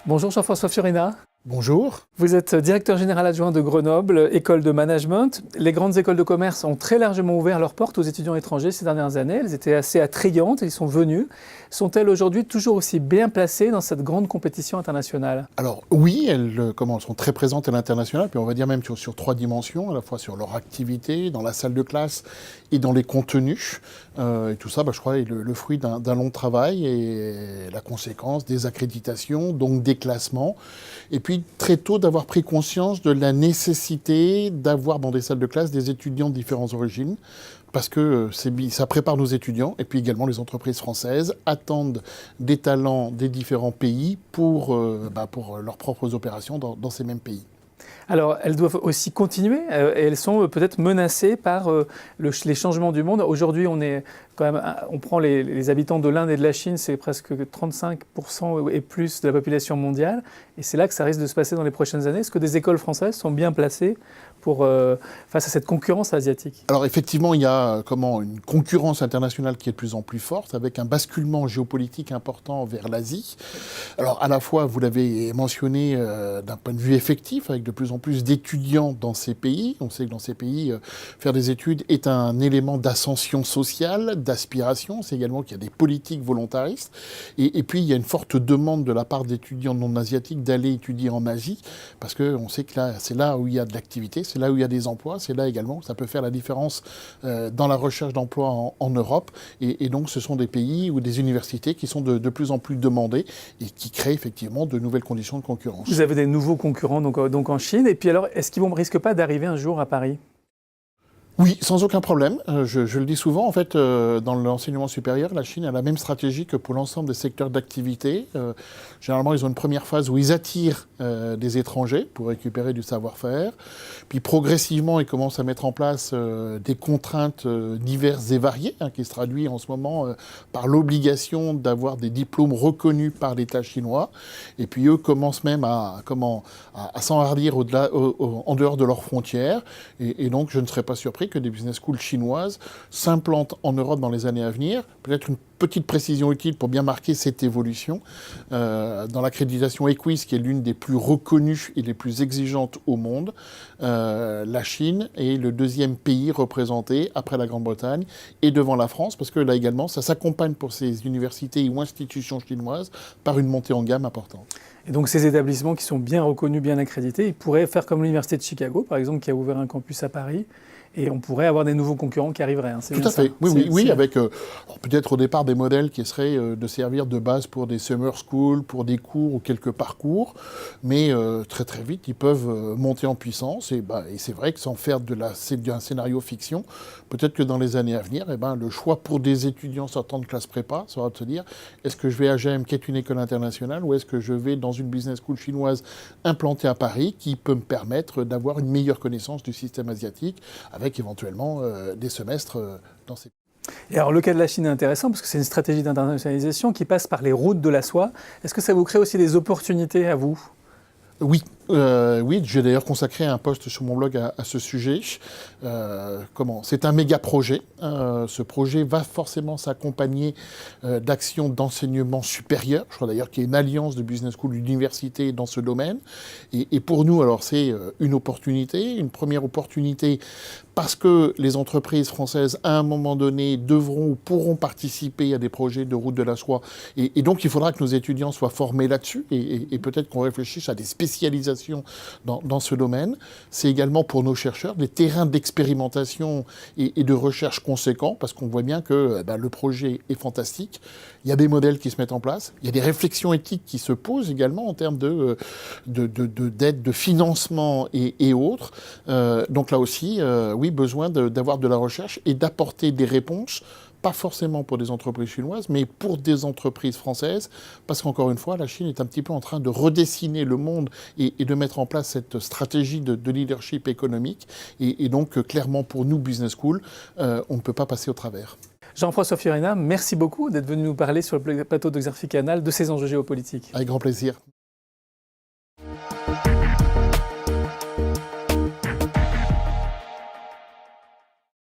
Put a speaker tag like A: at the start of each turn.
A: Bonjour Jean-François Fiorina.
B: Bonjour.
A: Vous êtes directeur général adjoint de Grenoble, école de management. Les grandes écoles de commerce ont très largement ouvert leurs portes aux étudiants étrangers ces dernières années. Elles étaient assez attrayantes et ils sont venus. Sont-elles aujourd'hui toujours aussi bien placées dans cette grande compétition internationale?
B: Alors oui, elles sont très présentes à l'international, puis on va dire même sur trois dimensions, à la fois sur leur activité, dans la salle de classe et dans les contenus. Et tout ça, je crois, est le fruit d'un long travail et la conséquence des accréditations, donc des classements. Et puis très tôt d'avoir pris conscience de la nécessité d'avoir dans des salles de classe des étudiants de différentes origines, parce que ça prépare nos étudiants, et puis également les entreprises françaises attendent des talents des différents pays pour leurs propres opérations dans ces mêmes pays.
A: Alors, elles doivent aussi continuer et elles sont peut-être menacées par les changements du monde. Aujourd'hui, on prend les habitants de l'Inde et de la Chine, c'est presque 35% et plus de la population mondiale. Et c'est là que ça risque de se passer dans les prochaines années. Est-ce que des écoles françaises sont bien placées face à cette concurrence asiatique?
B: Alors effectivement, il y a une concurrence internationale qui est de plus en plus forte, avec un basculement géopolitique important vers l'Asie. Alors à la fois, vous l'avez mentionné d'un point de vue effectif, avec de plus en plus d'étudiants dans ces pays. On sait que dans ces pays, faire des études est un élément d'ascension sociale, d'aspiration. C'est également qu'il y a des politiques volontaristes. Et puis, il y a une forte demande de la part d'étudiants non asiatiques d'aller étudier en Asie, parce qu'on sait que c'est là où il y a de l'activité, c'est là où il y a des emplois, c'est là également que ça peut faire la différence dans la recherche d'emploi en Europe. Et donc, ce sont des pays ou des universités qui sont de plus en plus demandées et qui créent effectivement de nouvelles conditions de concurrence.
A: Vous avez des nouveaux concurrents donc en Chine. Et puis alors, est-ce qu'ils ne risquent pas d'arriver un jour à Paris ?
B: Oui, sans aucun problème. Je le dis souvent, en fait, dans l'enseignement supérieur, la Chine a la même stratégie que pour l'ensemble des secteurs d'activité. Généralement, ils ont une première phase où ils attirent des étrangers pour récupérer du savoir-faire. Puis progressivement, ils commencent à mettre en place des contraintes diverses et variées, qui se traduit en ce moment par l'obligation d'avoir des diplômes reconnus par l'État chinois. Et puis eux commencent même à s'enhardir en dehors de leurs frontières. Et donc, je ne serais pas surpris que des business schools chinoises s'implantent en Europe dans les années à venir. Peut-être une petite précision utile pour bien marquer cette évolution. Dans l'accréditation EQUIS, qui est l'une des plus reconnues et les plus exigeantes au monde, la Chine est le deuxième pays représenté après la Grande-Bretagne et devant la France, parce que là également, ça s'accompagne pour ces universités ou institutions chinoises par une montée en gamme importante.
A: Et donc ces établissements qui sont bien reconnus, bien accrédités, ils pourraient faire comme l'Université de Chicago, par exemple, qui a ouvert un campus à Paris, et on pourrait avoir des nouveaux concurrents qui arriveraient.
B: Tout à fait, oui, avec peut-être au départ des modèles qui seraient de servir de base pour des summer schools, pour des cours ou quelques parcours, mais très très vite, ils peuvent monter en puissance, et c'est vrai que sans faire d'un scénario fiction, peut-être que dans les années à venir, le choix pour des étudiants sortant de classe prépa sera de se dire, est-ce que je vais à GEM, qui est une école internationale, ou est-ce que je vais dans une business school chinoise implantée à Paris, qui peut me permettre d'avoir une meilleure connaissance du système asiatique, avec éventuellement des semestres dans ces pays.
A: Et alors le cas de la Chine est intéressant parce que c'est une stratégie d'internationalisation qui passe par les routes de la soie. Est-ce que ça vous crée aussi des opportunités à vous ?
B: Oui, j'ai d'ailleurs consacré un post sur mon blog à ce sujet. C'est un méga projet. Ce projet va forcément s'accompagner d'actions d'enseignement supérieur. Je crois d'ailleurs qu'il y a une alliance de business school d'universités dans ce domaine. Et pour nous, alors c'est une opportunité, une première opportunité, parce que les entreprises françaises, à un moment donné, devront ou pourront participer à des projets de route de la soie. Et donc, il faudra que nos étudiants soient formés là-dessus et peut-être qu'on réfléchisse à des spécialisations dans ce domaine. C'est également pour nos chercheurs des terrains d'expérimentation et de recherche conséquents, parce qu'on voit bien que le projet est fantastique. Il y a des modèles qui se mettent en place. Il y a des réflexions éthiques qui se posent également en termes d'aide, de financement et autres. Donc là aussi, oui, besoin d'avoir de la recherche et d'apporter des réponses, pas forcément pour des entreprises chinoises, mais pour des entreprises françaises, parce qu'encore une fois, la Chine est un petit peu en train de redessiner le monde et de mettre en place cette stratégie de leadership économique. Et donc, clairement, pour nous, Business School, on ne peut pas passer au travers.
A: Jean-François Fiorina, merci beaucoup d'être venu nous parler sur le plateau de Xerfi Canal de ces enjeux géopolitiques.
B: Avec grand plaisir.